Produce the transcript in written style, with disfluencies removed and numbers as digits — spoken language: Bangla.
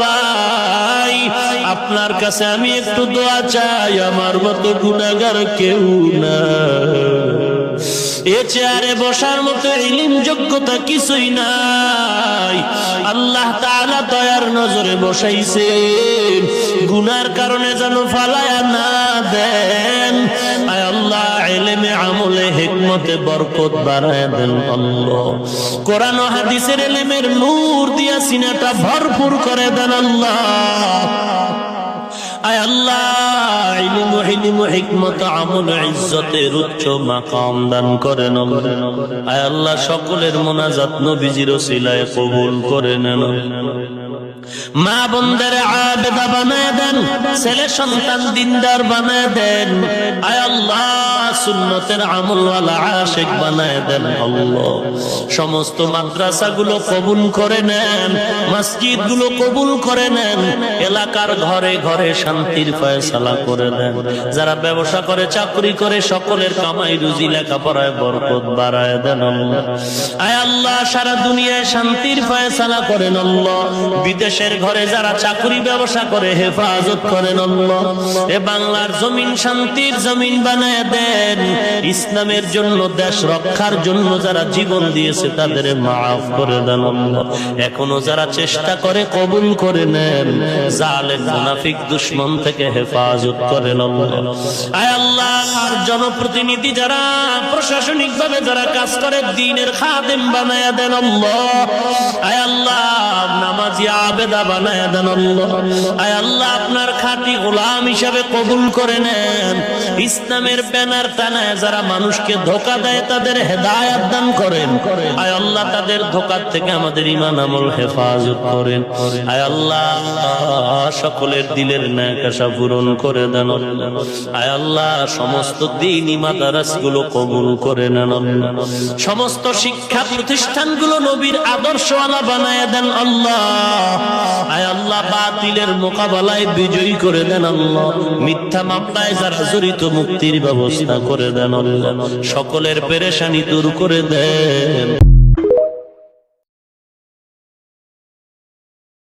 ভাই আপনার কাছে আমি একটু দোয়া চাই, আমার মতো গুনাহগার কেউ না। এ চেয়ারে বসার মতো ইলম যোগ্যতা কিছুই নাই, আল্লাহ তাআলা দয়ার নজরে বসাইছেন, গুনার কারণে যেন ফালায়া না দেন। আয় আল্লাহ ইলমে আমলে হিকমতে বরকত বাড়ায় দেন আল্লাহ। কোরআন ও হাদিসের ইলমের নূর দিয়া সিনাটা ভরপুর করে দেন আল্লাহ। আয় আল্লাহ ইলম ও হিকমত আমল ইজ্জতের উচ্চ মাকাম দান করেন। আয় আল্লাহ সকলের মোনাজাত নবীজির ওসিলায় কবুল করে নেন। মা বোনদের আবেদা বানায় দেন, ছেলে সন্তান দিনদার বানায় দেন। আয় আল্লাহ সুন্নতের আমলওয়ালা আশিক বানায় দেন আল্লাহ। সমস্ত মাদ্রাসাগুলো কবুল করে নেন, মসজিদগুলো কবুল করে নেন, এলাকার ঘরে ঘরে শান্তির ফয়সালা করে দেন। যারা ব্যবসা করে চাকরি করে সকলের কামাই রুজি লেখাপড়ায় বরকত বাড়ায় দেন আল্লাহ। আয় আল্লাহ সারা দুনিয়ায় শান্তির ফয়সালা করেন আল্লাহ। বিদেশের ঘরে যারা চাকরি ব্যবসা করে হেফাজত করেন আল্লাহ। এ বাংলার জমিন শান্তির জমিন বানায় দেন। ইসলামের জন্য দেশ রক্ষার জন্য যারা জীবন দিয়েছে তাদের মাফ করে দেন আল্লাহ। এখনো যারা চেষ্টা করে কবুল করে নেন। জালেম মুনাফিক দুশমন থেকে হেফাজত করেন আল্লাহ। আয় আল্লাহ জনপ্রতিনিধি যারা প্রশাসনিক ভাবে যারা কাজ করে দ্বীনের খাদেম বানায়া দেন আল্লাহ। আয় আল্লাহ নামাজি আবেদা বানায়া দেন আল্লাহ। আয় আল্লাহ আপনার খাঁটি গোলাম হিসাবে কবুল করে নেন। ইসলামের ব্যানার টানায় যারা মানুষকে ধোঁকা দেয় তাদের হেদায়েত দান করেন। আয় আল্লাহ তাদের ধোঁকার থেকে আমাদের ঈমান আমল হেফাজত করেন। আয় আল্লাহ সকলের দিলের ন্যাক আশা পূরণ করে দেন। আয় আল্লাহ সমস্ত দ্বীনি মাদ্রাসাগুলো কবুল করে নেন। সমস্ত শিক্ষা প্রতিষ্ঠানগুলো নবীর আদর্শওয়ালা বানায় দেন আল্লাহ। আয় আল্লাহ বাতিলের মোকাবেলায় বিজয়ী করে দেন আল্লাহ। মিথ্যা মামলায় যারা জড়িত মুক্তির ব্যবস্থা করে দেন আল্লাহ। সকলের পেরেশানি দূর করে দেন।